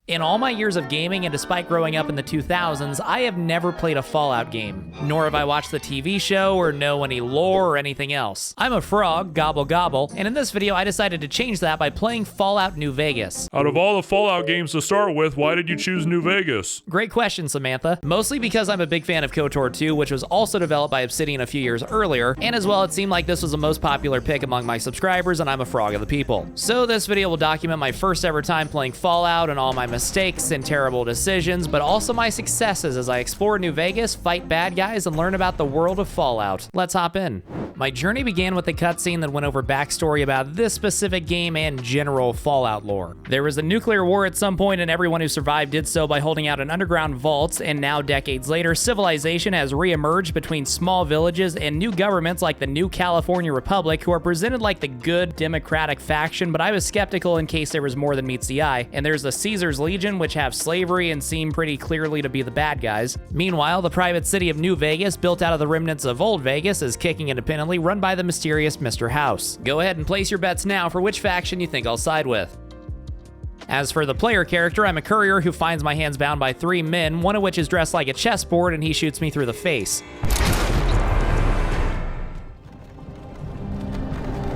In all my years of gaming, and despite growing up in the 2000s, I have never played a Fallout game, nor have I watched the TV show or know any lore or anything else. I'm a frog, gobble gobble, and in this video I decided to change that by playing Fallout New Vegas. Out of all the Fallout games to start with, why did you choose New Vegas? Great question, Samantha. Mostly because I'm a big fan of KOTOR 2, which was also developed by Obsidian a few years earlier, and as well it seemed like this was the most popular pick among my subscribers, and I'm a frog of the people. So this video will document my first ever time playing Fallout and all my mistakes and terrible decisions, but also my successes as I explore New Vegas, fight bad guys, and learn about the world of Fallout. Let's hop in. My journey began with a cutscene that went over backstory about this specific game and general Fallout lore. There was a nuclear war at some point, and everyone who survived did so by holding out in underground vaults, and now decades later, civilization has re-emerged between small villages and new governments like the New California Republic, who are presented like the good democratic faction, but I was skeptical in case there was more than meets the eye. And there's the Caesar's Legion, which have slavery and seem pretty clearly to be the bad guys. Meanwhile, the private city of New Vegas, built out of the remnants of Old Vegas, is kicking independently, run by the mysterious Mr. House. Go ahead and place your bets now for which faction you think I'll side with. As for the player character, I'm a courier who finds my hands bound by 3 men, one of which is dressed like a chessboard, and he shoots me through the face.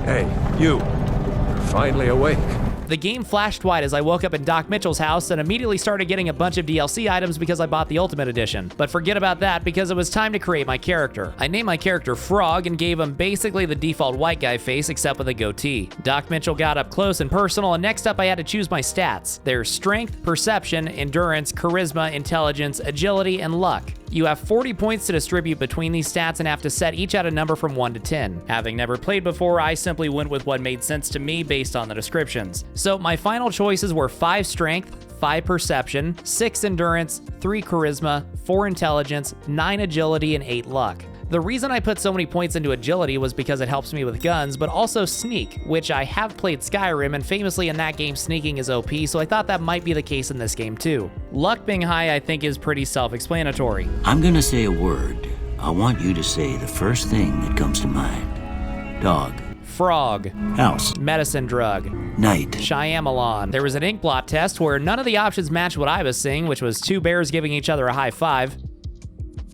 Hey, you. You're finally awake. The game flashed wide as I woke up in Doc Mitchell's house and immediately started getting a bunch of DLC items because I bought the Ultimate Edition. But forget about that because it was time to create my character. I named my character Frog and gave him basically the default white guy face except with a goatee. Doc Mitchell got up close and personal, and next up I had to choose my stats. There's strength, perception, endurance, charisma, intelligence, agility, and luck. You have 40 points to distribute between these stats and have to set each at a number from 1 to 10. Having never played before, I simply went with what made sense to me based on the descriptions. So my final choices were 5 strength, 5 perception, 6 endurance, 3 charisma, 4 intelligence, 9 agility, and 8 luck. The reason I put so many points into agility was because it helps me with guns, but also sneak, which I have played Skyrim, and famously in that game sneaking is OP, so I thought that might be the case in this game too. Luck being high I think is pretty self-explanatory. I'm gonna say a word. I want you to say the first thing that comes to mind. Dog. Frog. House. Medicine drug. Night. Shyamalan. There was an ink blot test where none of the options matched what I was seeing, which was 2 bears giving each other a high five.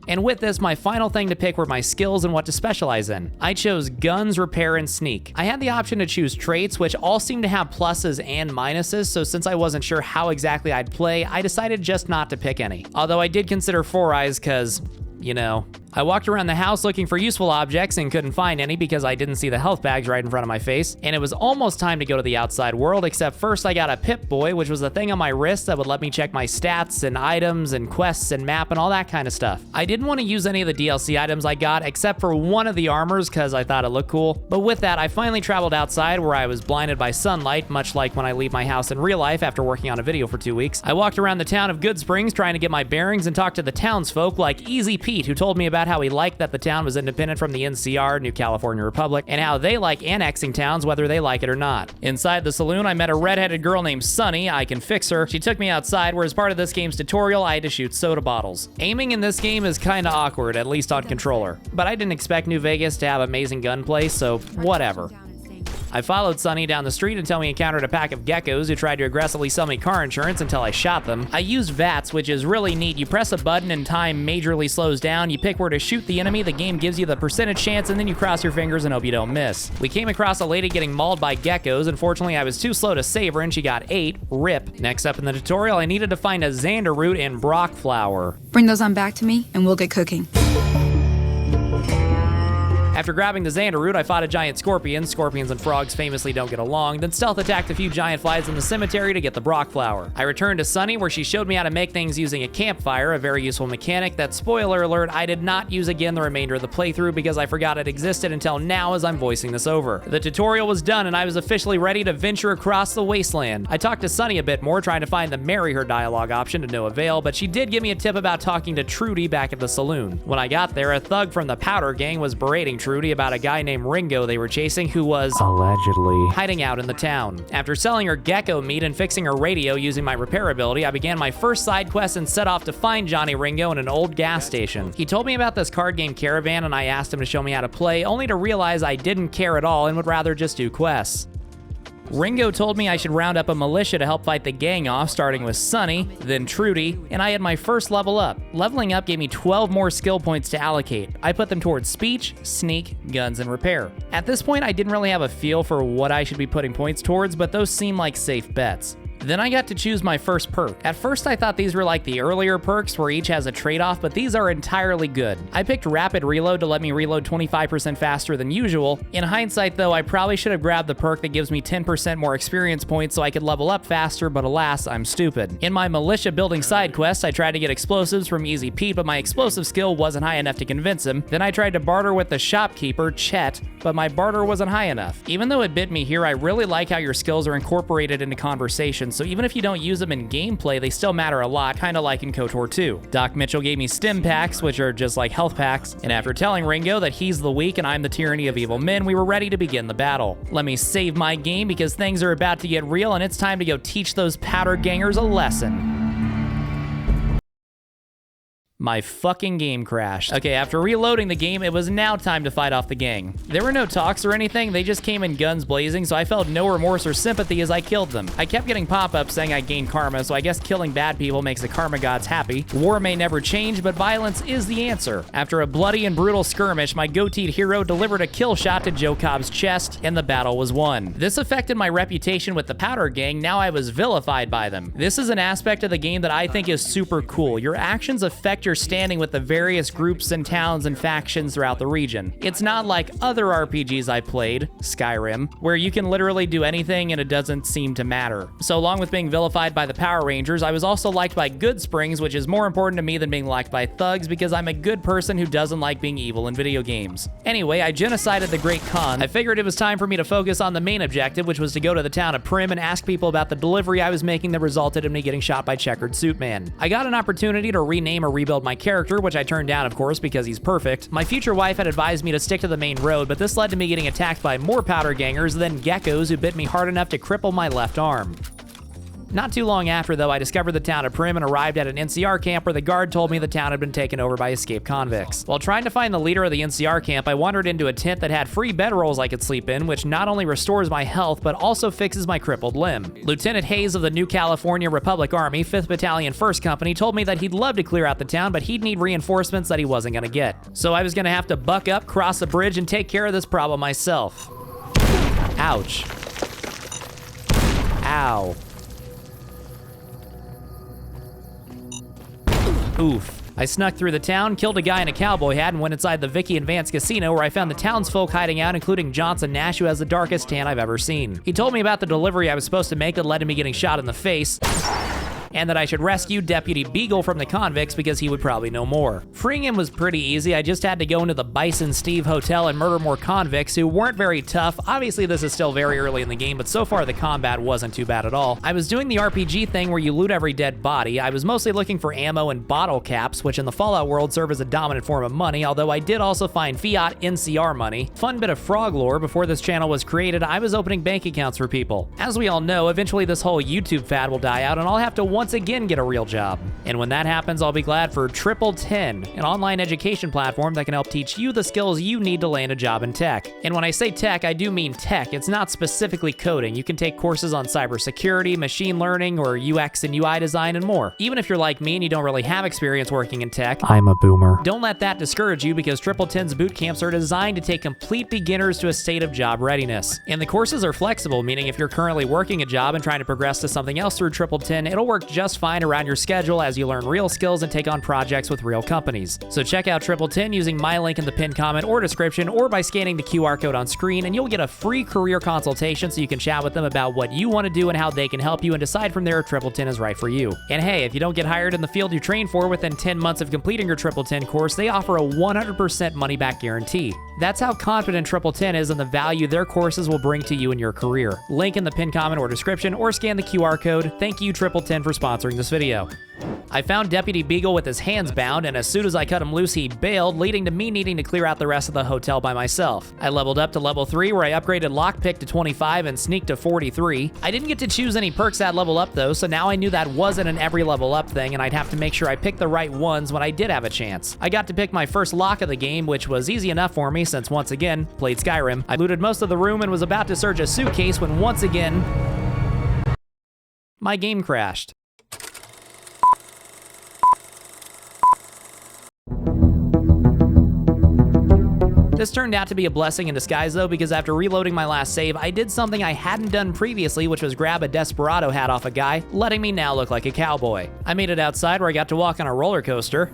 And with this, my final thing to pick were my skills and what to specialize in. I chose guns, repair, and sneak. I had the option to choose traits, which all seem to have pluses and minuses, so since I wasn't sure how exactly I'd play, I decided just not to pick any. Although I did consider 4 Eyes, cause, you know. I walked around the house looking for useful objects and couldn't find any because I didn't see the health bags right in front of my face, and it was almost time to go to the outside world, except first I got a Pip-Boy, which was a thing on my wrist that would let me check my stats and items and quests and map and all that kind of stuff. I didn't want to use any of the DLC items I got except for one of the armors because I thought it looked cool, but with that I finally traveled outside where I was blinded by sunlight, much like when I leave my house in real life after working on a video for 2 weeks. I walked around the town of Good Springs trying to get my bearings and talked to the townsfolk like Easy Pete, who told me about how he liked that the town was independent from the NCR, New California Republic, and how they like annexing towns whether they like it or not. Inside the saloon, I met a redheaded girl named Sunny. I can fix her. She took me outside where as part of this game's tutorial, I had to shoot soda bottles. Aiming in this game is kinda awkward, at least on controller. But I didn't expect New Vegas to have amazing gunplay, so whatever. I followed Sunny down the street until we encountered a pack of geckos who tried to aggressively sell me car insurance until I shot them. I used VATS, which is really neat. You press a button and time majorly slows down. You pick where to shoot the enemy, the game gives you the percentage chance, and then you cross your fingers and hope you don't miss. We came across a lady getting mauled by geckos. Unfortunately, I was too slow to save her and she got 8. RIP. Next up in the tutorial, I needed to find a Xander root and Brock flower. Bring those on back to me and we'll get cooking. After grabbing the Xander root, I fought a giant scorpion. Scorpions and frogs famously don't get along, then stealth attacked a few giant flies in the cemetery to get the Brock flower. I returned to Sunny where she showed me how to make things using a campfire, a very useful mechanic that, spoiler alert, I did not use again the remainder of the playthrough because I forgot it existed until now as I'm voicing this over. The tutorial was done and I was officially ready to venture across the wasteland. I talked to Sunny a bit more, trying to find the marry her dialogue option to no avail, but she did give me a tip about talking to Trudy back at the saloon. When I got there, a thug from the Powder Gang was berating Trudy about a guy named Ringo they were chasing who was allegedly hiding out in the town. After selling her gecko meat and fixing her radio using my repair ability, I began my first side quest and set off to find Johnny Ringo in an old gas station. He told me about this card game Caravan and I asked him to show me how to play, only to realize I didn't care at all and would rather just do quests. Ringo told me I should round up a militia to help fight the gang off, starting with Sonny, then Trudy, and I had my first level up. Leveling up gave me 12 more skill points to allocate. I put them towards speech, sneak, guns, and repair. At this point, I didn't really have a feel for what I should be putting points towards, but those seemed like safe bets. Then I got to choose my first perk. At first I thought these were like the earlier perks where each has a trade-off, but these are entirely good. I picked Rapid Reload to let me reload 25% faster than usual. In hindsight though, I probably should have grabbed the perk that gives me 10% more experience points so I could level up faster, but alas, I'm stupid. In my militia building side quest, I tried to get explosives from Easy Pete, but my explosive skill wasn't high enough to convince him. Then I tried to barter with the shopkeeper, Chet, but my barter wasn't high enough. Even though it bit me here, I really like how your skills are incorporated into conversation, so even if you don't use them in gameplay, they still matter a lot, kinda like in KOTOR 2. Doc Mitchell gave me stim packs, which are just like health packs, and after telling Ringo that he's the weak and I'm the tyranny of evil men, we were ready to begin the battle. Let me save my game because things are about to get real and it's time to go teach those powder gangers a lesson. My fucking game crashed. Okay, after reloading the game, it was now time to fight off the gang. There were no talks or anything, they just came in guns blazing, so I felt no remorse or sympathy as I killed them. I kept getting pop-ups saying I gained karma, so I guess killing bad people makes the karma gods happy. War may never change, but violence is the answer. After a bloody and brutal skirmish, my goateed hero delivered a kill shot to Joe Cobb's chest, and the battle was won. This affected my reputation with the Powder Gang, now I was vilified by them. This is an aspect of the game that I think is super cool. Your actions affect your standing with the various groups and towns and factions throughout the region. It's not like other RPGs I played, Skyrim, where you can literally do anything and it doesn't seem to matter. So along with being vilified by the Power Rangers, I was also liked by Good Springs, which is more important to me than being liked by thugs because I'm a good person who doesn't like being evil in video games. Anyway, I genocided the Great Khan. I figured it was time for me to focus on the main objective, which was to go to the town of Primm and ask people about the delivery I was making that resulted in me getting shot by Checkered Suit Man. I got an opportunity to rename or rebuild my character, which I turned down, of course, because he's perfect. My future wife had advised me to stick to the main road, but this led to me getting attacked by more powder gangers, then geckos who bit me hard enough to cripple my left arm. Not too long after, though, I discovered the town of Primm and arrived at an NCR camp where the guard told me the town had been taken over by escaped convicts. While trying to find the leader of the NCR camp, I wandered into a tent that had free bedrolls I could sleep in, which not only restores my health, but also fixes my crippled limb. Lieutenant Hayes of the New California Republic Army, 5th Battalion 1st Company, told me that he'd love to clear out the town, but he'd need reinforcements that he wasn't gonna get. So I was gonna have to buck up, cross the bridge, and take care of this problem myself. Ouch. Ow. Oof. I snuck through the town, killed a guy in a cowboy hat, and went inside the Vicky and Vance casino where I found the townsfolk hiding out, including Johnson Nash, who has the darkest tan I've ever seen. He told me about the delivery I was supposed to make that led to me getting shot in the face, and that I should rescue Deputy Beagle from the convicts because he would probably know more. Freeing him was pretty easy. I just had to go into the Bison Steve Hotel and murder more convicts who weren't very tough. Obviously, this is still very early in the game, but so far the combat wasn't too bad at all. I was doing the RPG thing where you loot every dead body. I was mostly looking for ammo and bottle caps, which in the Fallout world serve as a dominant form of money, although I did also find fiat NCR money. Fun bit of frog lore, before this channel was created, I was opening bank accounts for people. As we all know, eventually this whole YouTube fad will die out and I'll have to once again get a real job. And when that happens, I'll be glad for Triple 10, an online education platform that can help teach you the skills you need to land a job in tech. And when I say tech, I do mean tech. It's not specifically coding. You can take courses on cybersecurity, machine learning, or UX and UI design, and more. Even if you're like me and you don't really have experience working in tech, I'm a boomer. Don't let that discourage you because Triple 10's boot camps are designed to take complete beginners to a state of job readiness. And the courses are flexible, meaning if you're currently working a job and trying to progress to something else through Triple 10, it'll work just fine around your schedule as you learn real skills and take on projects with real companies. So check out Triple 10 using my link in the pinned comment or description, or by scanning the QR code on screen, and you'll get a free career consultation so you can chat with them about what you want to do and how they can help you, and decide from there if Triple 10 is right for you. And hey, if you don't get hired in the field you train for within 10 months of completing your Triple 10 course, they offer a 100% money-back guarantee. That's how confident Triple 10 is in the value their courses will bring to you in your career. Link in the pinned comment or description, or scan the QR code. Thank you, Triple 10, for sponsoring this video. I found Deputy Beagle with his hands bound, and as soon as I cut him loose, he bailed, leading to me needing to clear out the rest of the hotel by myself. I leveled up to level 3, where I upgraded Lockpick to 25 and Sneak to 43. I didn't get to choose any perks that level up though, so now I knew that wasn't an every level up thing, and I'd have to make sure I picked the right ones when I did have a chance. I got to pick my first lock of the game, which was easy enough for me since, once again, played Skyrim. I looted most of the room and was about to search a suitcase when once again, my game crashed. This turned out to be a blessing in disguise though, because after reloading my last save, I did something I hadn't done previously, which was grab a Desperado hat off a guy, letting me now look like a cowboy. I made it outside where I got to walk on a roller coaster.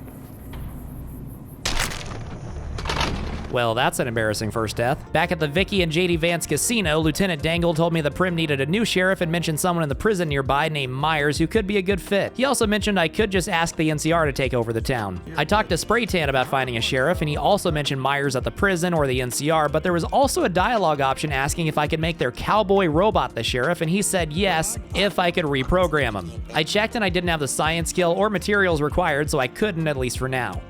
Well, that's an embarrassing first death. Back at the Vicky and JD Vance casino, Lieutenant Dangle told me the Primm needed a new sheriff and mentioned someone in the prison nearby named Myers who could be a good fit. He also mentioned I could just ask the NCR to take over the town. I talked to Spraytan about finding a sheriff, and he also mentioned Myers at the prison or the NCR, but there was also a dialogue option asking if I could make their cowboy robot the sheriff, and he said yes, if I could reprogram him. I checked and I didn't have the science skill or materials required, so I couldn't, at least for now.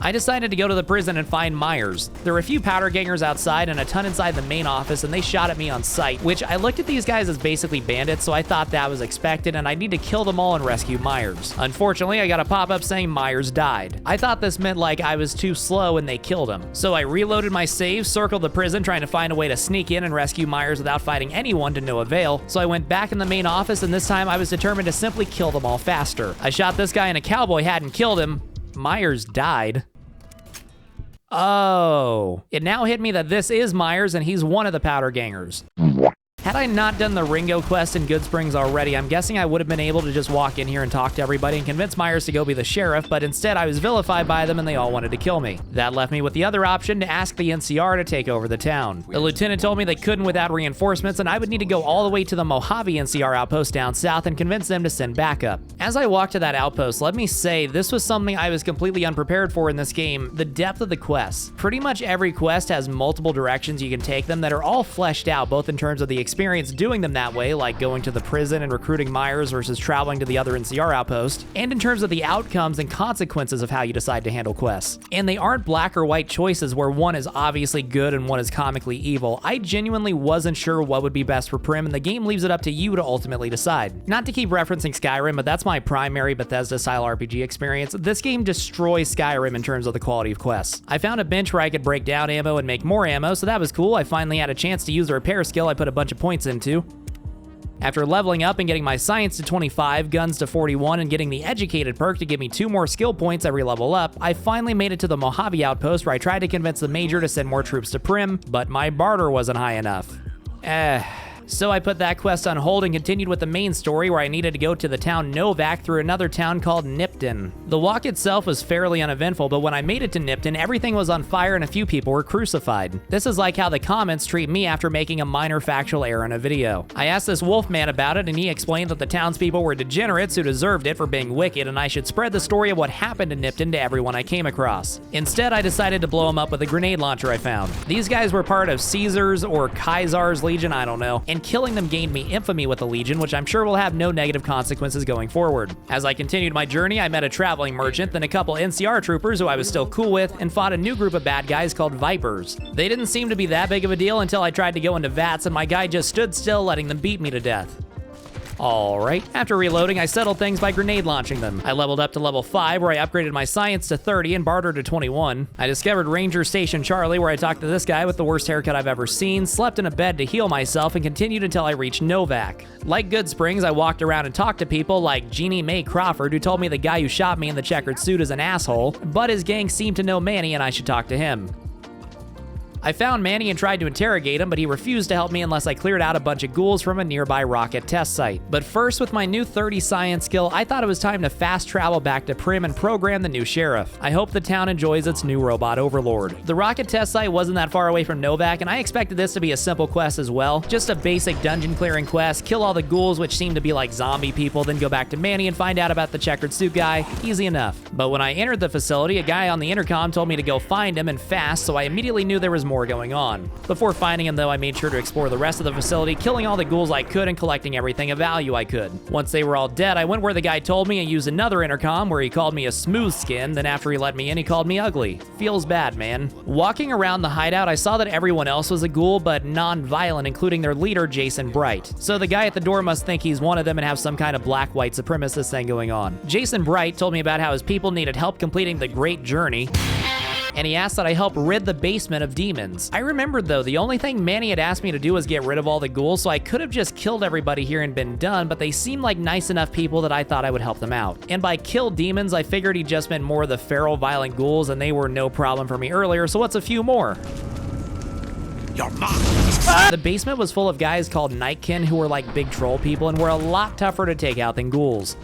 I decided to go to the prison and find Myers. There were a few powder gangers outside and a ton inside the main office, and they shot at me on sight, which I looked at these guys as basically bandits, so I thought that was expected and I'd need to kill them all and rescue Myers. Unfortunately, I got a pop-up saying Myers died. I thought this meant like I was too slow and they killed him. So I reloaded my save, circled the prison, trying to find a way to sneak in and rescue Myers without fighting anyone to no avail. So I went back in the main office, and this time I was determined to simply kill them all faster. I shot this guy in a cowboy hat and killed him. Myers died. Oh, it now hit me that this is Myers and he's one of the powder gangers. Had I not done the Ringo quest in Good Springs already, I'm guessing I would have been able to just walk in here and talk to everybody and convince Myers to go be the sheriff, but instead I was vilified by them and they all wanted to kill me. That left me with the other option to ask the NCR to take over the town. The lieutenant told me they couldn't without reinforcements, and I would need to go all the way to the Mojave NCR outpost down south and convince them to send backup. As I walked to that outpost, let me say, this was something I was completely unprepared for in this game: the depth of the quests. Pretty much every quest has multiple directions you can take them that are all fleshed out, both in terms of the experience doing them that way, like going to the prison and recruiting Myers versus traveling to the other NCR outpost, and in terms of the outcomes and consequences of how you decide to handle quests. And they aren't black or white choices where one is obviously good and one is comically evil. I genuinely wasn't sure what would be best for Primm, and the game leaves it up to you to ultimately decide. Not to keep referencing Skyrim, but that's my primary Bethesda-style RPG experience. This game destroys Skyrim in terms of the quality of quests. I found a bench where I could break down ammo and make more ammo, so that was cool. I finally had a chance to use the repair skill I put a bunch of points into. After leveling up and getting my science to 25, guns to 41, and getting the educated perk to give me 2 more skill points every level up, I finally made it to the Mojave outpost where I tried to convince the major to send more troops to Primm, but my barter wasn't high enough. So I put that quest on hold and continued with the main story where I needed to go to the town Novac through another town called Nipton. The walk itself was fairly uneventful, but when I made it to Nipton, everything was on fire and a few people were crucified. This is like how the comments treat me after making a minor factual error in a video. I asked this wolfman about it, and he explained that the townspeople were degenerates who deserved it for being wicked, and I should spread the story of what happened in Nipton to everyone I came across. Instead, I decided to blow him up with a grenade launcher I found. These guys were part of Caesar's or Kaisar's Legion, I don't know, and killing them gained me infamy with the Legion, which I'm sure will have no negative consequences going forward. As I continued my journey, I met a traveling merchant, then a couple NCR troopers who I was still cool with, and fought a new group of bad guys called Vipers. They didn't seem to be that big of a deal until I tried to go into VATS, and my guy just stood still, letting them beat me to death. Alright, after reloading, I settled things by grenade launching them. I leveled up to level 5, where I upgraded my science to 30 and bartered to 21. I discovered Ranger Station Charlie, where I talked to this guy with the worst haircut I've ever seen, slept in a bed to heal myself, and continued until I reached Novac. Like Good Springs, I walked around and talked to people like Jeannie Mae Crawford, who told me the guy who shot me in the checkered suit is an asshole, but his gang seemed to know Manny and I should talk to him. I found Manny and tried to interrogate him, but he refused to help me unless I cleared out a bunch of ghouls from a nearby rocket test site. But first, with my new 30 science skill, I thought it was time to fast travel back to Primm and program the new sheriff. I hope the town enjoys its new robot overlord. The rocket test site wasn't that far away from Novac, and I expected this to be a simple quest as well. Just a basic dungeon clearing quest, kill all the ghouls, which seem to be like zombie people, then go back to Manny and find out about the checkered suit guy. Easy enough. But when I entered the facility, a guy on the intercom told me to go find him and fast, so I immediately knew there was more going on. Before finding him though, I made sure to explore the rest of the facility, killing all the ghouls I could and collecting everything of value I could. Once they were all dead, I went where the guy told me and used another intercom where he called me a smooth skin, then after he let me in, he called me ugly. Feels bad, man. Walking around the hideout, I saw that everyone else was a ghoul, but non-violent, including their leader, Jason Bright. So the guy at the door must think he's one of them and have some kind of black white supremacist thing going on. Jason Bright told me about how his people needed help completing the Great Journey, and he asked that I help rid the basement of demons. I remembered though, the only thing Manny had asked me to do was get rid of all the ghouls, so I could have just killed everybody here and been done, but they seemed like nice enough people that I thought I would help them out. And by kill demons, I figured he just meant more of the feral, violent ghouls, and they were no problem for me earlier, so what's a few more? The basement was full of guys called Nightkin who were like big troll people and were a lot tougher to take out than ghouls.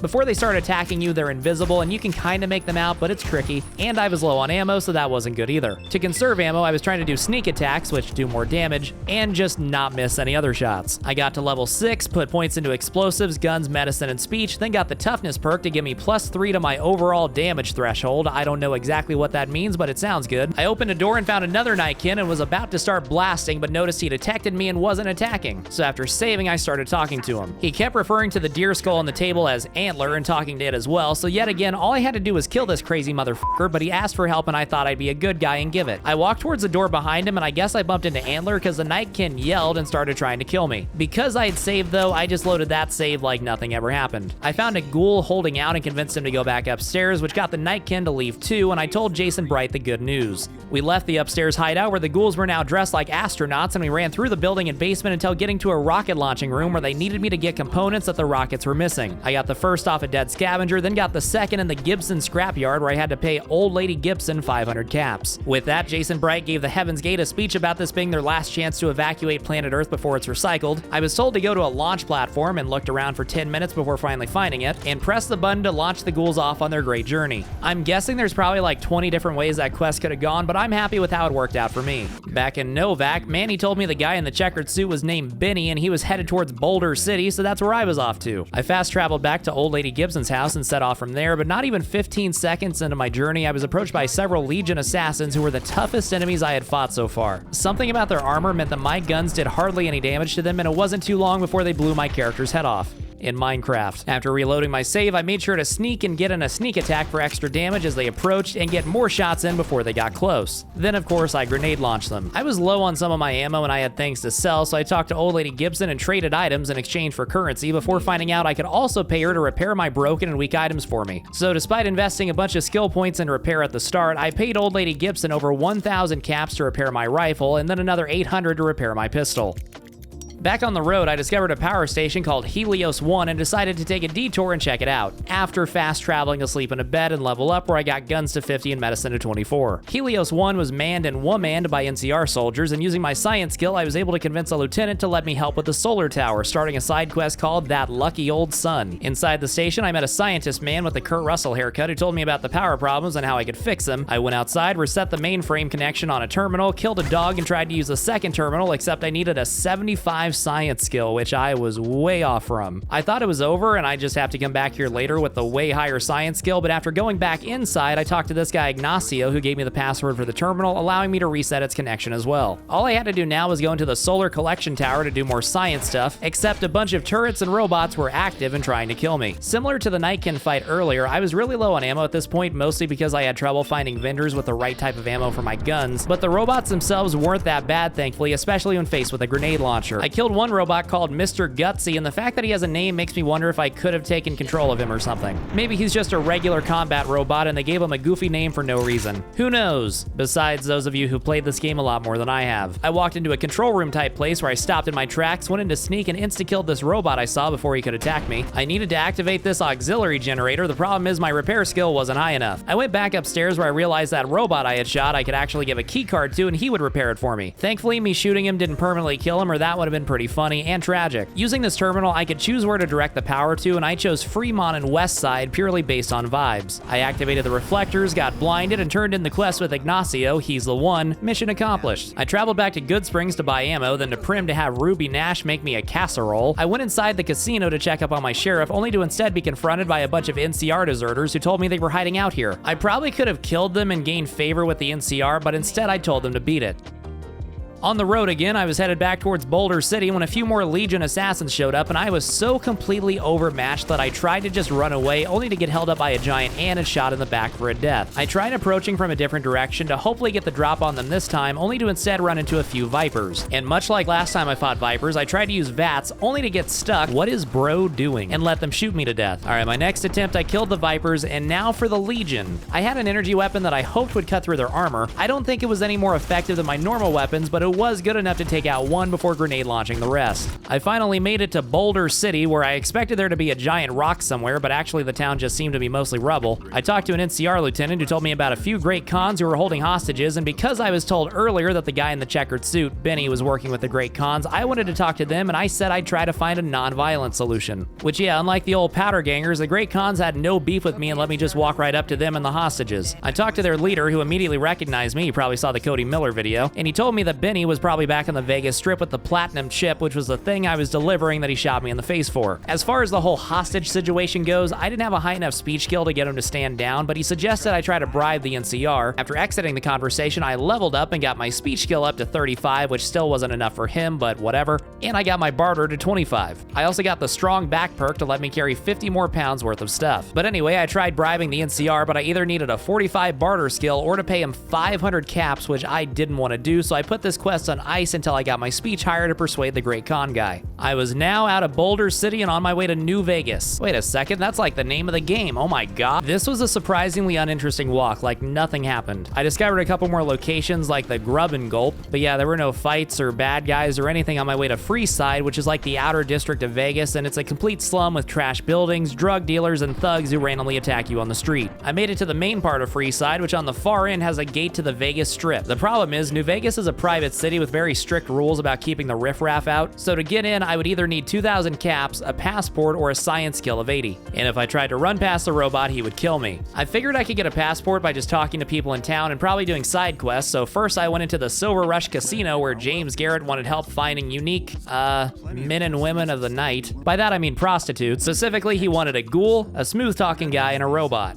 Before they start attacking you, they're invisible, and you can kind of make them out, but it's tricky, and I was low on ammo, so that wasn't good either. To conserve ammo, I was trying to do sneak attacks, which do more damage, and just not miss any other shots. I got to level 6, put points into explosives, guns, medicine, and speech, then got the toughness perk to give me +3 to my overall damage threshold. I don't know exactly what that means, but it sounds good. I opened a door and found another Nightkin and was about to start blasting, but noticed he detected me and wasn't attacking. So after saving, I started talking to him. He kept referring to the deer skull on the table as Antler and talking to it as well, so yet again, all I had to do was kill this crazy motherfucker, but he asked for help and I thought I'd be a good guy and give it. I walked towards the door behind him and I guess I bumped into Antler because the Nightkin yelled and started trying to kill me. Because I had saved though, I just loaded that save like nothing ever happened. I found a ghoul holding out and convinced him to go back upstairs, which got the Nightkin to leave too, and I told Jason Bright the good news. We left the upstairs hideout where the ghouls were now dressed like astronauts, and we ran through the building and basement until getting to a rocket launching room where they needed me to get components that the rockets were missing. I got the first off a dead scavenger, then got the second in the Gibson scrapyard where I had to pay old lady Gibson 500 caps. With that, Jason Bright gave the Heaven's Gate a speech about this being their last chance to evacuate planet Earth before it's recycled. I was told to go to a launch platform and looked around for 10 minutes before finally finding it, and press the button to launch the ghouls off on their great journey. I'm guessing there's probably like 20 different ways that quest could have gone, but I'm happy with how it worked out for me. Back in Novac, Manny told me the guy in the checkered suit was named Benny and he was headed towards Boulder City, so that's where I was off to. I fast traveled back to old lady Gibson's house and set off from there, but not even 15 seconds into my journey, I was approached by several Legion assassins who were the toughest enemies I had fought so far. Something about their armor meant that my guns did hardly any damage to them, and it wasn't too long before they blew my character's head off. In Minecraft. After reloading my save, I made sure to sneak and get in a sneak attack for extra damage as they approached and get more shots in before they got close. Then of course I grenade launched them. I was low on some of my ammo and I had things to sell, so I talked to old lady Gibson and traded items in exchange for currency before finding out I could also pay her to repair my broken and weak items for me. So despite investing a bunch of skill points in repair at the start, I paid old lady Gibson over 1,000 caps to repair my rifle and then another 800 to repair my pistol. Back on the road, I discovered a power station called Helios 1 and decided to take a detour and check it out. After fast traveling to sleep in a bed and level up where I got guns to 50 and medicine to 24. Helios 1 was manned and woman-manned by NCR soldiers, and using my science skill, I was able to convince a lieutenant to let me help with the solar tower, starting a side quest called That Lucky Old Sun. Inside the station, I met a scientist man with a Kurt Russell haircut who told me about the power problems and how I could fix them. I went outside, reset the mainframe connection on a terminal, killed a dog, and tried to use the second terminal, except I needed a 75 science skill, which I was way off from. I thought it was over and I just have to come back here later with the way higher science skill, but after going back inside, I talked to this guy Ignacio who gave me the password for the terminal, allowing me to reset its connection as well. All I had to do now was go into the solar collection tower to do more science stuff, except a bunch of turrets and robots were active and trying to kill me. Similar to the Nightkin fight earlier, I was really low on ammo at this point, mostly because I had trouble finding vendors with the right type of ammo for my guns, but the robots themselves weren't that bad, thankfully, especially when faced with a grenade launcher. I killed one robot called Mr. Gutsy, and the fact that he has a name makes me wonder if I could have taken control of him or something. Maybe he's just a regular combat robot and they gave him a goofy name for no reason. Who knows? Besides those of you who played this game a lot more than I have. I walked into a control room type place where I stopped in my tracks, went into sneak, and insta-killed this robot I saw before he could attack me. I needed to activate this auxiliary generator. The problem is my repair skill wasn't high enough. I went back upstairs where I realized that robot I had shot I could actually give a key card to and he would repair it for me. Thankfully, me shooting him didn't permanently kill him, or that would have been been pretty funny and tragic. Using this terminal, I could choose where to direct the power to, and I chose Fremont and West Side purely based on vibes. I activated the reflectors, got blinded, and turned in the quest with Ignacio, he's the one, mission accomplished. I traveled back to Good Springs to buy ammo, then to Primm to have Ruby Nash make me a casserole. I went inside the casino to check up on my sheriff, only to instead be confronted by a bunch of NCR deserters who told me they were hiding out here. I probably could have killed them and gained favor with the NCR, but instead I told them to beat it. On the road again, I was headed back towards Boulder City when a few more Legion assassins showed up, and I was so completely overmatched that I tried to just run away, only to get held up by a giant and a shot in the back for a death. I tried approaching from a different direction to hopefully get the drop on them this time, only to instead run into a few Vipers. And much like last time I fought Vipers, I tried to use VATS, only to get stuck. What is bro doing? And let them shoot me to death. Alright, my next attempt, I killed the Vipers, and now for the Legion. I had an energy weapon that I hoped would cut through their armor. I don't think it was any more effective than my normal weapons, but it was good enough to take out one before grenade launching the rest. I finally made it to Boulder City, where I expected there to be a giant rock somewhere, but actually the town just seemed to be mostly rubble. I talked to an NCR lieutenant who told me about a few great cons who were holding hostages, and because I was told earlier that the guy in the checkered suit, Benny, was working with the great cons, I wanted to talk to them, and I said I'd try to find a non-violent solution. Which, yeah, unlike the old powder gangers, the great cons had no beef with me and let me just walk right up to them and the hostages. I talked to their leader, who immediately recognized me. He probably saw the Cody Miller video, and he told me that Benny was probably back in the Vegas Strip with the platinum chip, which was the thing I was delivering that he shot me in the face for. As far as the whole hostage situation goes, I didn't have a high enough speech skill to get him to stand down, but he suggested I try to bribe the NCR. After exiting the conversation, I leveled up and got my speech skill up to 35, which still wasn't enough for him, but whatever, and I got my barter to 25. I also got the strong back perk to let me carry 50 more pounds worth of stuff. But anyway, I tried bribing the NCR, but I either needed a 45 barter skill or to pay him 500 caps, which I didn't want to do, so I put this quest on ice until I got my speech higher to persuade the great con guy. I was now out of Boulder City and on my way to New Vegas. Wait a second, that's like the name of the game. Oh my god. This was a surprisingly uninteresting walk, like nothing happened. I discovered a couple more locations like the Grub and Gulp, but yeah, there were no fights or bad guys or anything on my way to Freeside, which is like the outer district of Vegas, and it's a complete slum with trash buildings, drug dealers, and thugs who randomly attack you on the street. I made it to the main part of Freeside, which on the far end has a gate to the Vegas Strip. The problem is, New Vegas is a private city with very strict rules about keeping the riffraff out, so to get in, I would either need 2,000 caps, a passport, or a science skill of 80. And if I tried to run past the robot, he would kill me. I figured I could get a passport by just talking to people in town and probably doing side quests, so first I went into the Silver Rush Casino where James Garrett wanted help finding unique, men and women of the night. By that I mean prostitutes. Specifically, he wanted a ghoul, a smooth-talking guy, and a robot.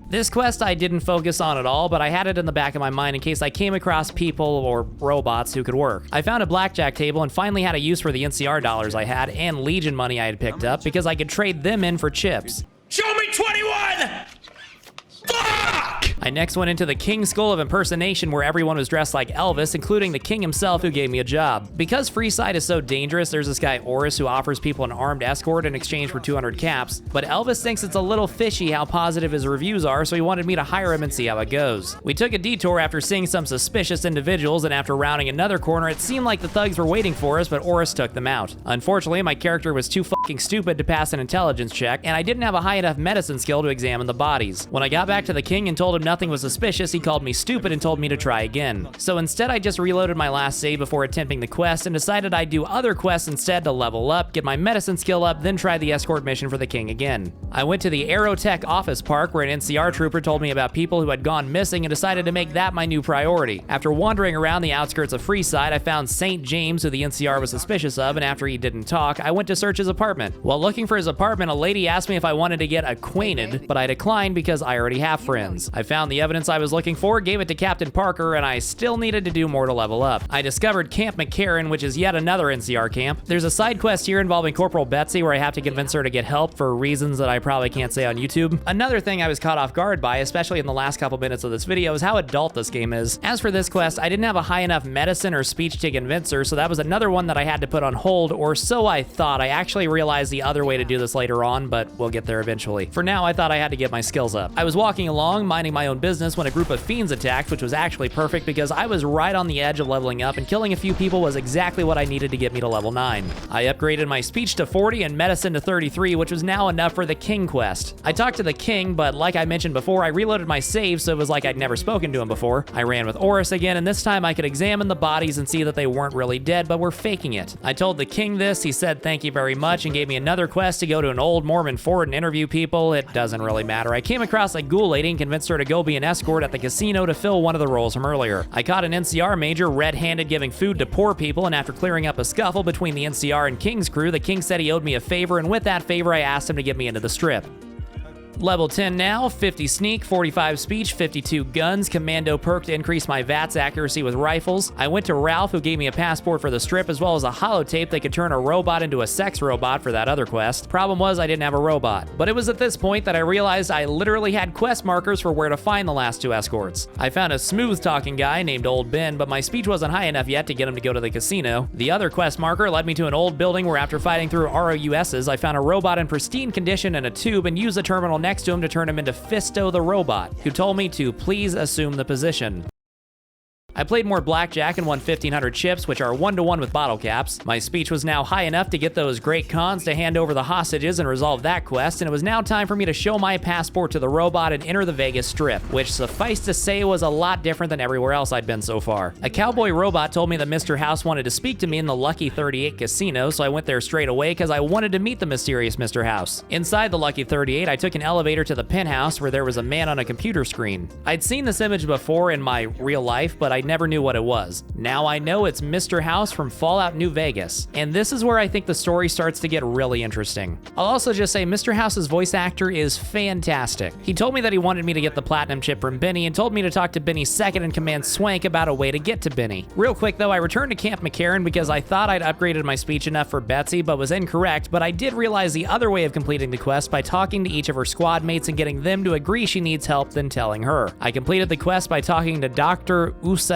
This quest I didn't focus on at all, but I had it in the back of my mind in case I came across people or robots who could work. I found a blackjack table and finally had a use for the NCR dollars I had and Legion money I had picked up because I could trade them in for chips. Show me 21! Fuck! I next went into the King School of Impersonation where everyone was dressed like Elvis, including the king himself who gave me a job. Because Freeside is so dangerous, there's this guy Oris who offers people an armed escort in exchange for 200 caps, but Elvis thinks it's a little fishy how positive his reviews are, so he wanted me to hire him and see how it goes. We took a detour after seeing some suspicious individuals, and after rounding another corner, it seemed like the thugs were waiting for us, but Oris took them out. Unfortunately, my character was too fucking stupid to pass an intelligence check, and I didn't have a high enough medicine skill to examine the bodies. When I got back to the king and told him nothing was suspicious, he called me stupid and told me to try again. So instead, I just reloaded my last save before attempting the quest and decided I'd do other quests instead to level up, get my medicine skill up, then try the escort mission for the king again. I went to the Aerotech office park where an NCR trooper told me about people who had gone missing and decided to make that my new priority. After wandering around the outskirts of Freeside, I found St. James, who the NCR was suspicious of, and after he didn't talk, I went to search his apartment. While looking for his apartment, a lady asked me if I wanted to get acquainted, but I declined because I already have friends. I found the evidence I was looking for, gave it to Captain Parker, and I still needed to do more to level up. I discovered Camp McCarran, which is yet another NCR camp. There's a side quest here involving Corporal Betsy where I have to convince her to get help for reasons that I probably can't say on YouTube. Another thing I was caught off guard by, especially in the last couple minutes of this video, is how adult this game is. As for this quest, I didn't have a high enough medicine or speech to convince her, so that was another one that I had to put on hold, or so I thought. I actually realized the other way to do this later on, but we'll get there eventually. For now, I thought I had to get my skills up. I was walking along, minding my own own business when a group of fiends attacked, which was actually perfect because I was right on the edge of leveling up, and killing a few people was exactly what I needed to get me to level 9. I upgraded my speech to 40 and medicine to 33, which was now enough for the king quest. I talked to the king, but like I mentioned before, I reloaded my save, so it was like I'd never spoken to him before. I ran with Oris again, and this time I could examine the bodies and see that they weren't really dead, but were faking it. I told the king this, he said thank you very much, and gave me another quest to go to an old Mormon fort and interview people. It doesn't really matter. I came across a ghoul lady and convinced her to go be an escort at the casino to fill one of the roles from earlier. I caught an NCR major red-handed giving food to poor people, and after clearing up a scuffle between the NCR and King's crew, the king said he owed me a favor, and with that favor I asked him to get me into the strip. Level 10 now, 50 sneak, 45 speech, 52 guns, commando perk to increase my VATS accuracy with rifles. I went to Ralph, who gave me a passport for the strip, as well as a holotape that could turn a robot into a sex robot for that other quest. Problem was, I didn't have a robot. But it was at this point that I realized I literally had quest markers for where to find the last 2 escorts. I found a smooth-talking guy named Old Ben, but my speech wasn't high enough yet to get him to go to the casino. The other quest marker led me to an old building where, after fighting through ROUSs, I found a robot in pristine condition in a tube and used the terminal next to him to turn him into Fisto the robot, who told me to please assume the position. I played more blackjack and won 1,500 chips, which are 1-to-1 with bottle caps. My speech was now high enough to get those great cons to hand over the hostages and resolve that quest, and it was now time for me to show my passport to the robot and enter the Vegas Strip, which, suffice to say, was a lot different than everywhere else I'd been so far. A cowboy robot told me that Mr. House wanted to speak to me in the Lucky 38 casino, so I went there straight away because I wanted to meet the mysterious Mr. House. Inside the Lucky 38, I took an elevator to the penthouse where there was a man on a computer screen. I'd seen this image before in my real life, but I never knew what it was. Now I know it's Mr. House from Fallout New Vegas. And this is where I think the story starts to get really interesting. I'll also just say Mr. House's voice actor is fantastic. He told me that he wanted me to get the platinum chip from Benny and told me to talk to Benny's second in command, Swank, about a way to get to Benny. Real quick though, I returned to Camp McCarran because I thought I'd upgraded my speech enough for Betsy, but was incorrect, but I did realize the other way of completing the quest by talking to each of her squad mates and getting them to agree she needs help, then telling her. I completed the quest by talking to Dr. Usanagi.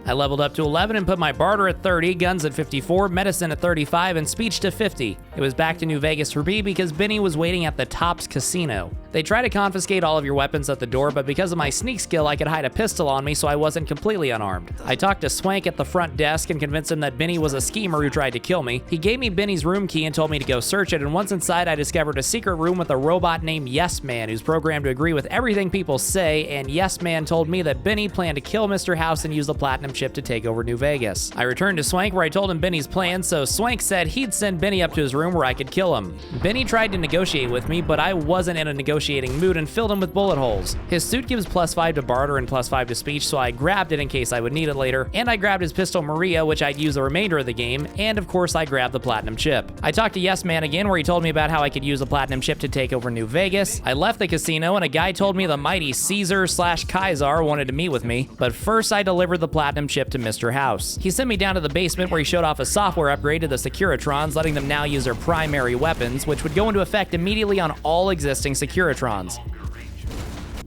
I leveled up to 11 and put my barter at 30, guns at 54, medicine at 35, and speech to 50. It was back to New Vegas for me because Benny was waiting at the Tops Casino. They try to confiscate all of your weapons at the door, but because of my sneak skill, I could hide a pistol on me so I wasn't completely unarmed. I talked to Swank at the front desk and convinced him that Benny was a schemer who tried to kill me. He gave me Benny's room key and told me to go search it, and once inside, I discovered a secret room with a robot named Yes Man, who's programmed to agree with everything people say, and Yes Man told me that Benny planned to kill Mr. House and use the platinum chip to take over New Vegas. I returned to Swank where I told him Benny's plan, so Swank said he'd send Benny up to his room where I could kill him. Benny tried to negotiate with me, but I wasn't in a negotiating mood and filled him with bullet holes. His suit gives +5 to barter and +5 to speech, so I grabbed it in case I would need it later, and I grabbed his pistol Maria, which I'd use the remainder of the game, and of course I grabbed the platinum chip. I talked to Yes Man again where he told me about how I could use the platinum chip to take over New Vegas. I left the casino and a guy told me the mighty Caesar/Kaiser wanted to meet with me, but first I delivered the platinum chip to Mr. House. He sent me down to the basement where he showed off a software upgrade to the Securitrons, letting them now use their primary weapons, which would go into effect immediately on all existing Securitrons.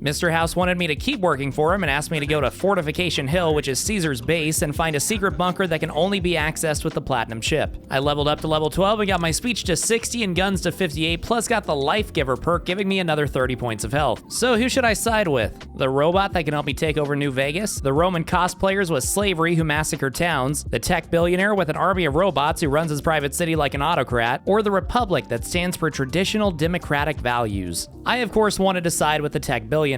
Mr. House wanted me to keep working for him and asked me to go to Fortification Hill, which is Caesar's base, and find a secret bunker that can only be accessed with the platinum chip. I leveled up to level 12 and got my speech to 60 and guns to 58, plus got the Life Giver perk, giving me another 30 points of health. So who should I side with? The robot that can help me take over New Vegas? The Roman cosplayers with slavery who massacre towns? The tech billionaire with an army of robots who runs his private city like an autocrat? Or the Republic that stands for traditional democratic values? I, of course, wanted to side with the tech billionaire.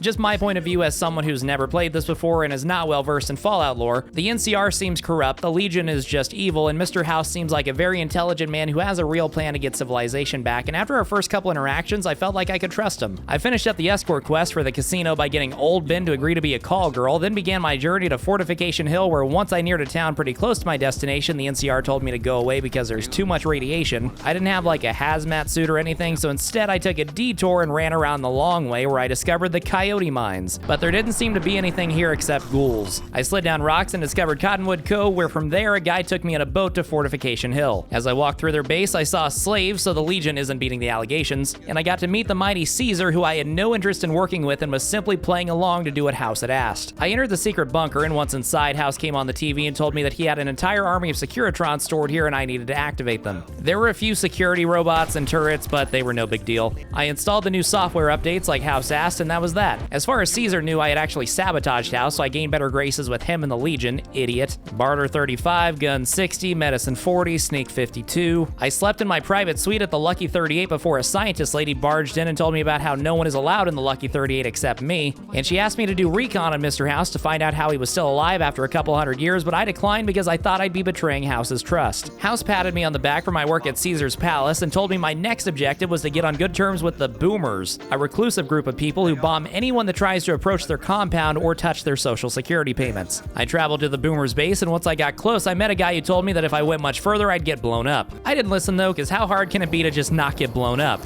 Just my point of view as someone who's never played this before and is not well versed in Fallout lore, the NCR seems corrupt, the Legion is just evil, and Mr. House seems like a very intelligent man who has a real plan to get civilization back, and after our first couple interactions, I felt like I could trust him. I finished up the escort quest for the casino by getting Old Ben to agree to be a call girl, then began my journey to Fortification Hill, where once I neared a town pretty close to my destination, the NCR told me to go away because there's too much radiation. I didn't have like a hazmat suit or anything, so instead I took a detour and ran around the long way where I discovered the Coyote Mines, but there didn't seem to be anything here except ghouls. I slid down rocks and discovered Cottonwood Cove, where from there a guy took me on a boat to Fortification Hill. As I walked through their base, I saw slaves, so the Legion isn't beating the allegations, and I got to meet the mighty Caesar, who I had no interest in working with and was simply playing along to do what House had asked. I entered the secret bunker, and once inside, House came on the TV and told me that he had an entire army of Securitrons stored here and I needed to activate them. There were a few security robots and turrets, but they were no big deal. I installed the new software updates like House asked, and that was that. As far as Caesar knew, I had actually sabotaged House, so I gained better graces with him and the Legion. Idiot. Barter 35, gun 60, medicine 40, sneak 52. I slept in my private suite at the Lucky 38 before a scientist lady barged in and told me about how no one is allowed in the Lucky 38 except me, and she asked me to do recon on Mr. House to find out how he was still alive after a couple hundred years, but I declined because I thought I'd be betraying House's trust. House patted me on the back for my work at Caesar's Palace and told me my next objective was to get on good terms with the Boomers, a reclusive group of people who bomb anyone that tries to approach their compound or touch their social security payments. I traveled to the Boomers base, and once I got close, I met a guy who told me that if I went much further, I'd get blown up. I didn't listen though, because how hard can it be to just not get blown up?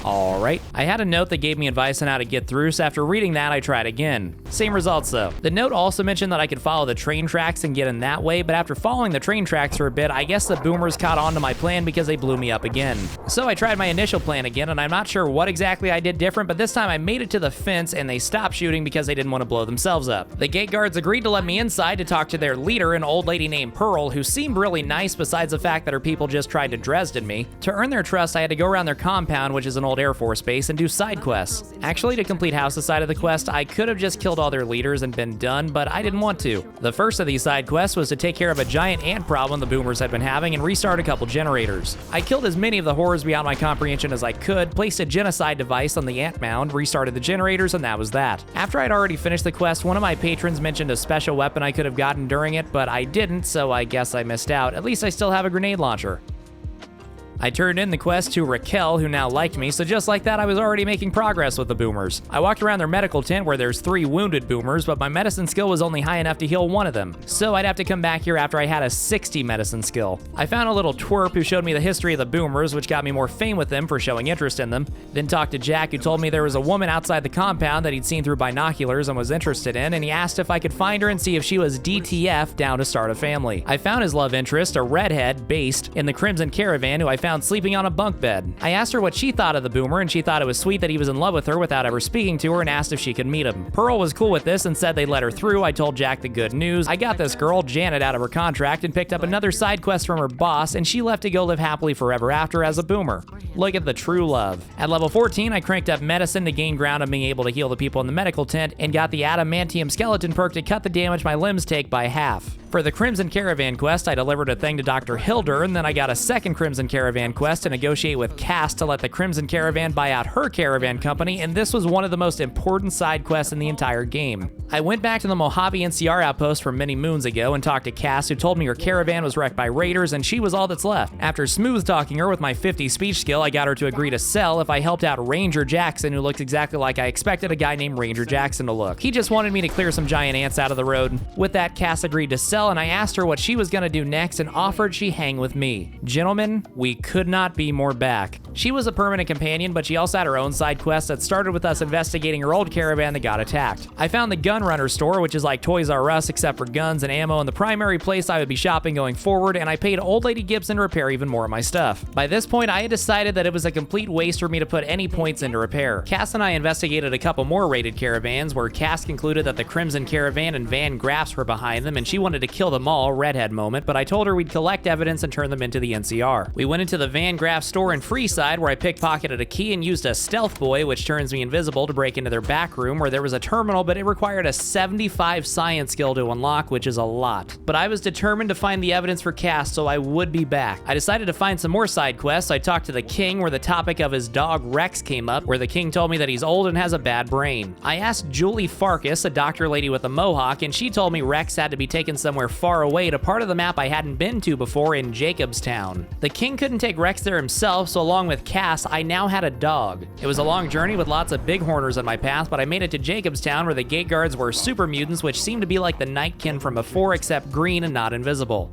Alright, I had a note that gave me advice on how to get through, so after reading that, I tried again. Same results though. The note also mentioned that I could follow the train tracks and get in that way, but after following the train tracks for a bit, I guess the Boomers caught on to my plan because they blew me up again. So I tried my initial plan again, and I'm not sure what exactly I did different, but this time I made it to the fence and they stopped shooting because they didn't want to blow themselves up. The gate guards agreed to let me inside to talk to their leader, an old lady named Pearl, who seemed really nice besides the fact that her people just tried to Dresden me. To earn their trust, I had to go around their compound, which is an old Air Force base, and do side quests. Actually, to complete House's side of the quest, I could have just killed all their leaders and been done, but I didn't want to. The first of these side quests was to take care of a giant ant problem the Boomers had been having and restart a couple generators. I killed as many of the horrors beyond my comprehension as I could, placed a genocide device on the ant mound, restarted the generators, and that was that. After I'd already finished the quest, one of my patrons mentioned a special weapon I could have gotten during it, but I didn't, so I guess I missed out. At least I still have a grenade launcher. I turned in the quest to Raquel, who now liked me, so just like that, I was already making progress with the Boomers. I walked around their medical tent where there's 3 wounded Boomers, but my medicine skill was only high enough to heal one of them, so I'd have to come back here after I had a 60 medicine skill. I found a little twerp who showed me the history of the Boomers, which got me more fame with them for showing interest in them. Then talked to Jack, who told me there was a woman outside the compound that he'd seen through binoculars and was interested in, and he asked if I could find her and see if she was DTF, down to start a family. I found his love interest, a redhead, based in the Crimson Caravan, who I found sleeping on a bunk bed. I asked her what she thought of the Boomer, and she thought it was sweet that he was in love with her without ever speaking to her, and asked if she could meet him. Pearl was cool with this and said they'd let her through. I told Jack the good news. I got this girl, Janet, out of her contract and picked up another side quest from her boss, and she left to go live happily forever after as a Boomer. Look at the true love. At level 14, I cranked up medicine to gain ground on being able to heal the people in the medical tent, and got the adamantium skeleton perk to cut the damage my limbs take by half. For the Crimson Caravan quest, I delivered a thing to Dr. Hilder, and then I got a second Crimson Caravan quest to negotiate with Cass to let the Crimson Caravan buy out her caravan company, and this was one of the most important side quests in the entire game. I went back to the Mojave NCR outpost from many moons ago and talked to Cass, who told me her caravan was wrecked by raiders and she was all that's left. After smooth talking her with my 50 speech skill, I got her to agree to sell if I helped out Ranger Jackson, who looked exactly like I expected a guy named Ranger Jackson to look. He just wanted me to clear some giant ants out of the road. With that, Cass agreed to sell, and I asked her what she was gonna do next and offered she hang with me. Gentlemen, we could not be more back. She was a permanent companion, but she also had her own side quest that started with us investigating her old caravan that got attacked. I found the Gun Runner store, which is like Toys R Us except for guns and ammo, and the primary place I would be shopping going forward, and I paid Old Lady Gibson to repair even more of my stuff. By this point, I had decided that it was a complete waste for me to put any points into repair. Cass and I investigated a couple more raided caravans, where Cass concluded that the Crimson Caravan and Van Graffs were behind them, and she wanted to kill them all, redhead moment, but I told her we'd collect evidence and turn them into the NCR. We went into the Van Graff store in Freeside, where I pickpocketed a key and used a stealth boy, which turns me invisible, to break into their back room, where there was a terminal, but it required a 75 science skill to unlock, which is a lot. But I was determined to find the evidence for Cass, so I would be back. I decided to find some more side quests. I talked to the king, where the topic of his dog Rex came up, where the king told me that he's old and has a bad brain. I asked Julie Farkas, a doctor lady with a mohawk, and she told me Rex had to be taken somewhere far away to part of the map I hadn't been to before in Jacobstown. The king couldn't take Rex there himself, so along with Cass, I now had a dog. It was a long journey with lots of bighorners on my path, but I made it to Jacobstown, where the gate guards were super mutants, which seemed to be like the Nightkin from before, except green and not invisible.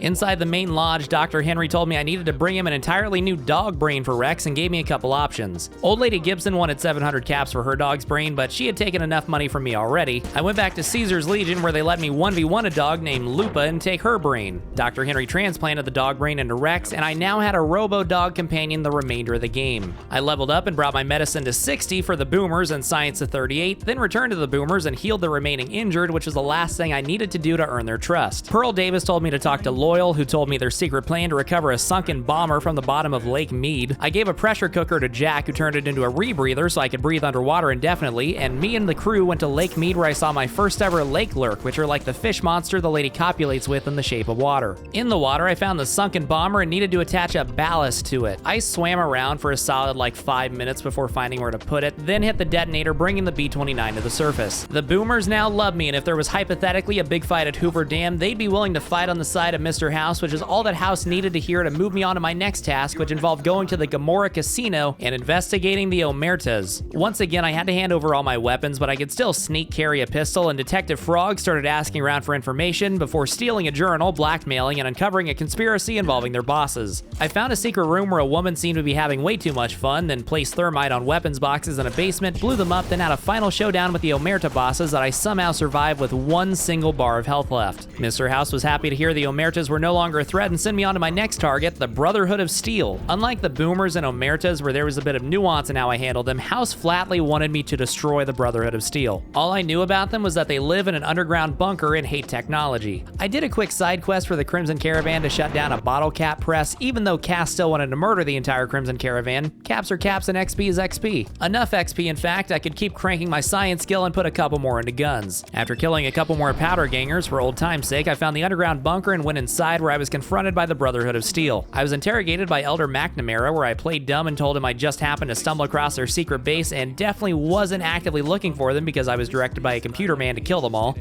Inside the main lodge, Dr. Henry told me I needed to bring him an entirely new dog brain for Rex and gave me a couple options. Old Lady Gibson wanted 700 caps for her dog's brain, but she had taken enough money from me already. I went back to Caesar's Legion where they let me 1v1 a dog named Lupa and take her brain. Dr. Henry transplanted the dog brain into Rex, and I now had a robo-dog companion the remainder of the game. I leveled up and brought my medicine to 60 for the boomers and science to 38, then returned to the boomers and healed the remaining injured, which was the last thing I needed to do to earn their trust. Pearl Davis told me to talk to Loyal, who told me their secret plan to recover a sunken bomber from the bottom of Lake Mead. I gave a pressure cooker to Jack, who turned it into a rebreather so I could breathe underwater indefinitely, and me and the crew went to Lake Mead where I saw my first ever lake lurk, which are like the fish monster the lady copulates with in the shape of water. In the water, I found the sunken bomber and needed to attach a ballast to it. I swam around for a solid like 5 minutes before finding where to put it, then hit the detonator, bringing the B-29 to the surface. The boomers now love me, and if there was hypothetically a big fight at Hoover Dam, they'd be willing to fight on the side of Mr. House, which is all that House needed to hear to move me on to my next task, which involved going to the Gomorrah Casino and investigating the Omertas. Once again, I had to hand over all my weapons, but I could still sneak carry a pistol, and Detective Frog started asking around for information before stealing a journal, blackmailing, and uncovering a conspiracy involving their bosses. I found a secret room where a woman seemed to be having way too much fun, then placed thermite on weapons boxes in a basement, blew them up, then had a final showdown with the Omerta bosses that I somehow survived with one single bar of health left. Mr. House was happy to hear the Omertas were no longer a threat and sent me on to my next target, the Brotherhood of Steel. Unlike the boomers and Omertas, where there was a bit of nuance in how I handled them, House flatly wanted me to destroy the Brotherhood of Steel. All I knew about them was that they live in an underground bunker and hate technology. I did a quick side quest for the Crimson Caravan to shut down a bottle cap press, even though Cass still wanted to murder the entire Crimson Caravan. Caps are caps and XP is XP. Enough XP, in fact, I could keep cranking my science skill and put a couple more into guns. After killing a couple more powder gangers for old time's sake, I found the underground bunker and went inside, where I was confronted by the Brotherhood of Steel. I was interrogated by Elder McNamara, where I played dumb and told him I just happened to stumble across their secret base and definitely wasn't actively looking for them because I was directed by a computer man to kill them all.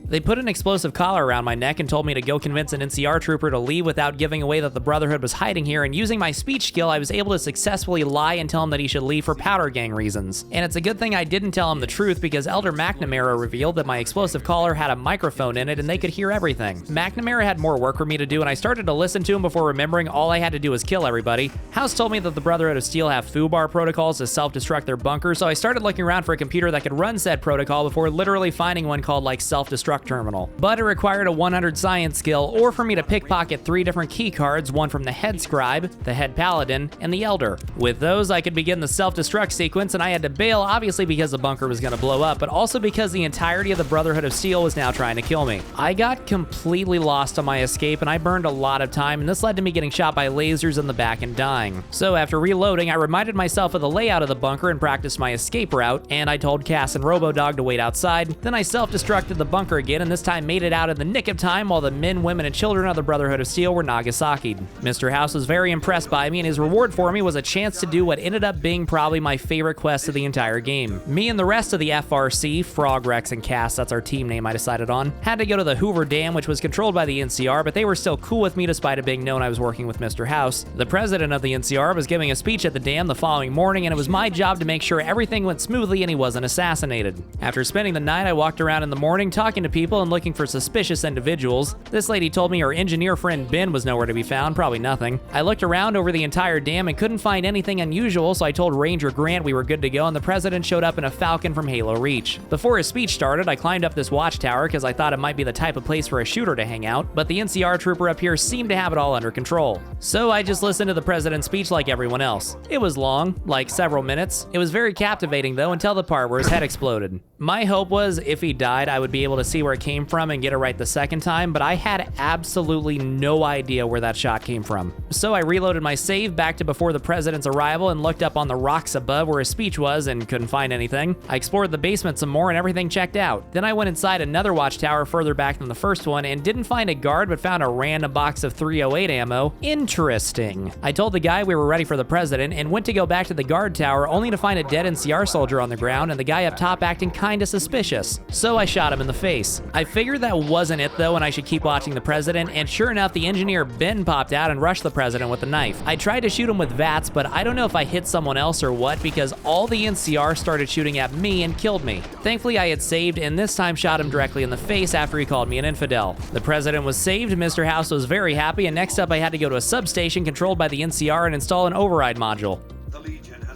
They put an explosive collar around my neck and told me to go convince an NCR trooper to leave without giving away that the Brotherhood was hiding here, and using my speech skill, I was able to successfully lie and tell him that he should leave for powder gang reasons. And it's a good thing I didn't tell him the truth, because Elder McNamara revealed that my explosive collar had a microphone in it and they could hear everything. McNamara had more work for me to do, and I started to listen to him before remembering all I had to do was kill everybody. House told me that the Brotherhood of Steel have FUBAR protocols to self-destruct their bunker, so I started looking around for a computer that could run said protocol before literally finding one called like self-destruct terminal. But it required a 100 science skill, or for me to pickpocket 3 different key cards, one from the head scribe, the head paladin, and the elder. With those, I could begin the self-destruct sequence, and I had to bail, obviously because the bunker was going to blow up, but also because the entirety of the Brotherhood of Steel was now trying to kill me. I got completely lost on my escape, and I burned a lot of time, and this led to me getting shot by lasers in the back and dying. So after reloading, I reminded myself of the layout of the bunker and practiced my escape route, and I told Cass and Robodog to wait outside. Then I self-destructed the bunker again, and this time made it out in the nick of time while the men, women, and children of the Brotherhood of Steel were Nagasaki'd. Mr. House was very impressed by me, and his reward for me was a chance to do what ended up being probably my favorite quest of the entire game. Me and the rest of the FRC, Frog, Rex, and Cass, that's our team name I decided on, had to go to the Hoover Dam, which was controlled by the NCR, but they were still cool with me despite it being known I was working with Mr. House. The president of the NCR was giving a speech at the dam the following morning, and it was my job to make sure everything went smoothly and he wasn't assassinated. After spending the night, I walked around in the morning talking to people and looking for suspicious individuals. This lady told me her engineer friend Ben was nowhere to be found, probably nothing. I looked around over the entire dam and couldn't find anything unusual, so I told Ranger Grant we were good to go, and the president showed up in a Falcon from Halo Reach. Before his speech started, I climbed up this watchtower because I thought it might be the type of place for a shooter to hang out, but the NCR trooper up here seemed to have it all under control. So I just listened to the president's speech like everyone else. It was long, like several minutes. It was very captivating though, until the part where his head exploded. My hope was if he died, I would be able to see where it came from and get it right the second time, but I had absolutely no idea where that shot came from. So I reloaded my save back to before the president's arrival and looked up on the rocks above where his speech was and couldn't find anything. I explored the basement some more and everything checked out. Then I went inside another watchtower further back than the first one and didn't find a guard but found a random box of 308 ammo. Interesting. I told the guy we were ready for the president and went to go back to the guard tower only to find a dead NCR soldier on the ground and the guy up top acting kinda suspicious. So I shot him in the face. face. I figured that wasn't it though, and I should keep watching the president, and sure enough, the engineer Ben popped out and rushed the president with a knife. I tried to shoot him with VATS, but I don't know if I hit someone else or what, because all the NCR started shooting at me and killed me. Thankfully, I had saved, and this time shot him directly in the face after he called me an infidel. The president was saved, Mr. House was very happy, and next up I had to go to a substation controlled by the NCR and install an override module.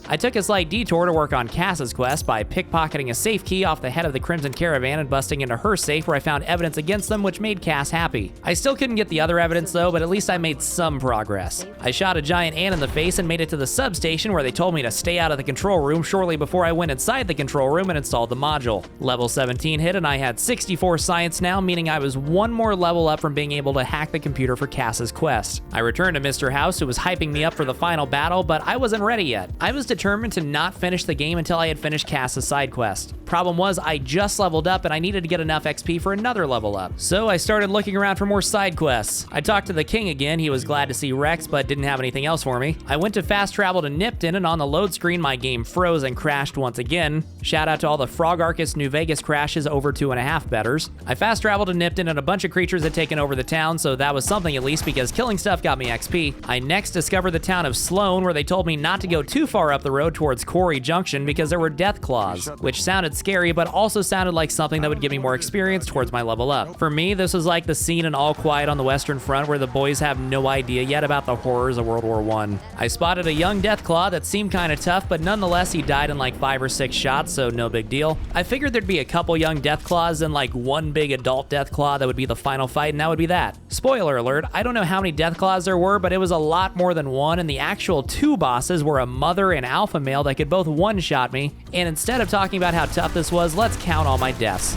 I took a slight detour to work on Cass's quest by pickpocketing a safe key off the head of the Crimson Caravan and busting into her safe, where I found evidence against them, which made Cass happy. I still couldn't get the other evidence though, but at least I made some progress. I shot a giant ant in the face and made it to the substation, where they told me to stay out of the control room shortly before I went inside the control room and installed the module. Level 17 hit and I had 64 science now, meaning I was one more level up from being able to hack the computer for Cass's quest. I returned to Mr. House, who was hyping me up for the final battle, but I wasn't ready yet. I was determined to not finish the game until I had finished Cass's side quest. Problem was, I just leveled up and I needed to get enough XP for another level up. So I started looking around for more side quests. I talked to the king again. He was glad to see Rex, but didn't have anything else for me. I went to fast travel to Nipton, and on the load screen, my game froze and crashed once again. Shout out to all the Frog Arcus New Vegas crashes over 2.5 betters. I fast traveled to Nipton, and a bunch of creatures had taken over the town, so that was something at least, because killing stuff got me XP. I next discovered the town of Sloan, where they told me not to go too far up the road towards Quarry Junction because there were death claws, which sounded scary, but also sounded like something that would give me more experience towards my level up. For me, this was like the scene in All Quiet on the Western Front, where the boys have no idea yet about the horrors of World War I. I spotted a young death claw that seemed kind of tough, but nonetheless he died in like 5 or 6 shots, so no big deal. I figured there'd be a couple young death claws and like one big adult death claw that would be the final fight, and that would be that. Spoiler alert, I don't know how many death claws there were, but it was a lot more than one, and the actual 2 bosses were a mother and alpha male that could both one-shot me. And instead of talking about how tough this was, let's count all my deaths.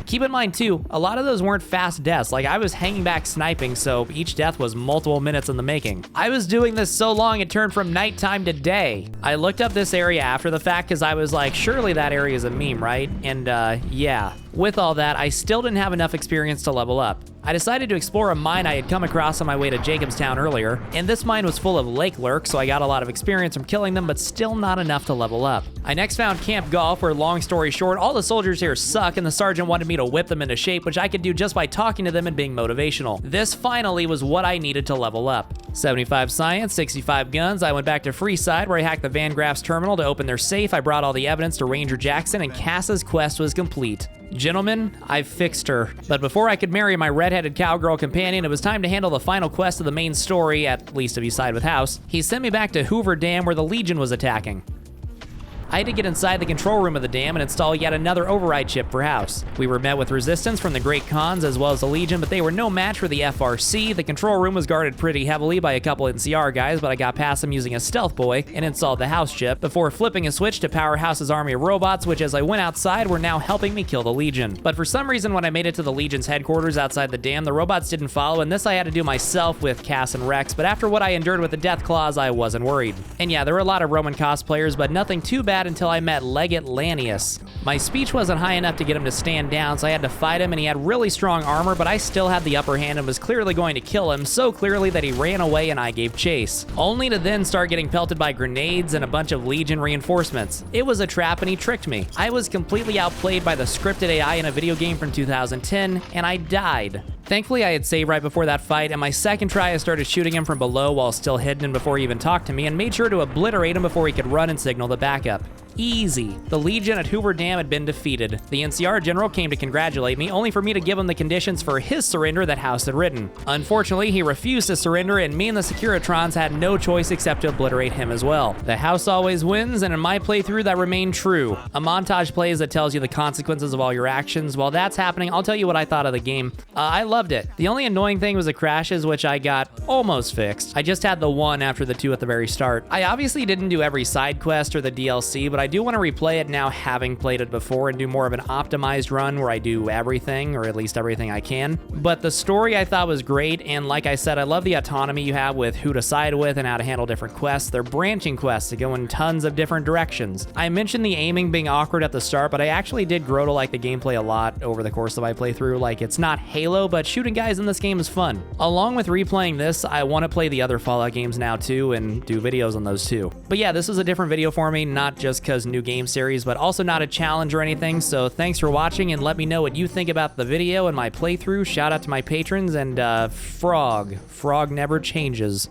Keep in mind too, a lot of those weren't fast deaths. Like, I was hanging back sniping, so each death was multiple minutes in the making. I was doing this so long it turned from nighttime to day. I looked up this area after the fact because I was like, surely that area is a meme, right? And yeah. With all that, I still didn't have enough experience to level up. I decided to explore a mine I had come across on my way to Jacobstown earlier, and this mine was full of lake lurks, so I got a lot of experience from killing them, but still not enough to level up. I next found Camp Golf, where, long story short, all the soldiers here suck, and the sergeant wanted me to whip them into shape, which I could do just by talking to them and being motivational. This finally was what I needed to level up. 75 science, 65 guns. I went back to Freeside, where I hacked the Van Graff's terminal to open their safe. I brought all the evidence to Ranger Jackson, and Cass's quest was complete. Gentlemen, I've fixed her. But before I could marry my redheaded cowgirl companion, it was time to handle the final quest of the main story, at least if you side with House. He sent me back to Hoover Dam, where the Legion was attacking. I had to get inside the control room of the dam and install yet another override chip for House. We were met with resistance from the Great Khans as well as the Legion, but they were no match for the FRC. The control room was guarded pretty heavily by a couple NCR guys, but I got past them using a stealth boy and installed the House chip before flipping a switch to power House's army of robots, which as I went outside were now helping me kill the Legion. But for some reason, when I made it to the Legion's headquarters outside the dam, the robots didn't follow, and this I had to do myself with Cass and Rex, but after what I endured with the Death Claws, I wasn't worried. And yeah, there were a lot of Roman cosplayers, but nothing too bad until I met Legate Lanius. My speech wasn't high enough to get him to stand down, so I had to fight him, and he had really strong armor, but I still had the upper hand and was clearly going to kill him, so clearly that he ran away and I gave chase. Only to then start getting pelted by grenades and a bunch of Legion reinforcements. It was a trap and he tricked me. I was completely outplayed by the scripted AI in a video game from 2010, and I died. Thankfully, I had saved right before that fight, and my second try I started shooting him from below while still hidden and before he even talked to me, and made sure to obliterate him before he could run and signal the backup. Easy. The Legion at Hoover Dam had been defeated. The NCR general came to congratulate me, only for me to give him the conditions for his surrender that House had written. Unfortunately, he refused to surrender, and me and the Securitrons had no choice except to obliterate him as well. The House always wins, and in my playthrough, that remained true. A montage plays that tells you the consequences of all your actions. While that's happening, I'll tell you what I thought of the game. I loved it. The only annoying thing was the crashes, which I got almost fixed. I just had the one after the two at the very start. I obviously didn't do every side quest or the DLC, but I do want to replay it now having played it before and do more of an optimized run where I do everything, or at least everything I can. But the story I thought was great, and like I said, I love the autonomy you have with who to side with and how to handle different quests. They're branching quests that go in tons of different directions. I mentioned the aiming being awkward at the start, but I actually did grow to like the gameplay a lot over the course of my playthrough. Like, it's not Halo, but shooting guys in this game is fun. Along with replaying this, I want to play the other Fallout games now too and do videos on those too. But yeah, this is a different video for me, not just because new game series, but also not a challenge or anything. So thanks for watching, and let me know what you think about the video and my playthrough. Shout out to my patrons, and Frog never changes.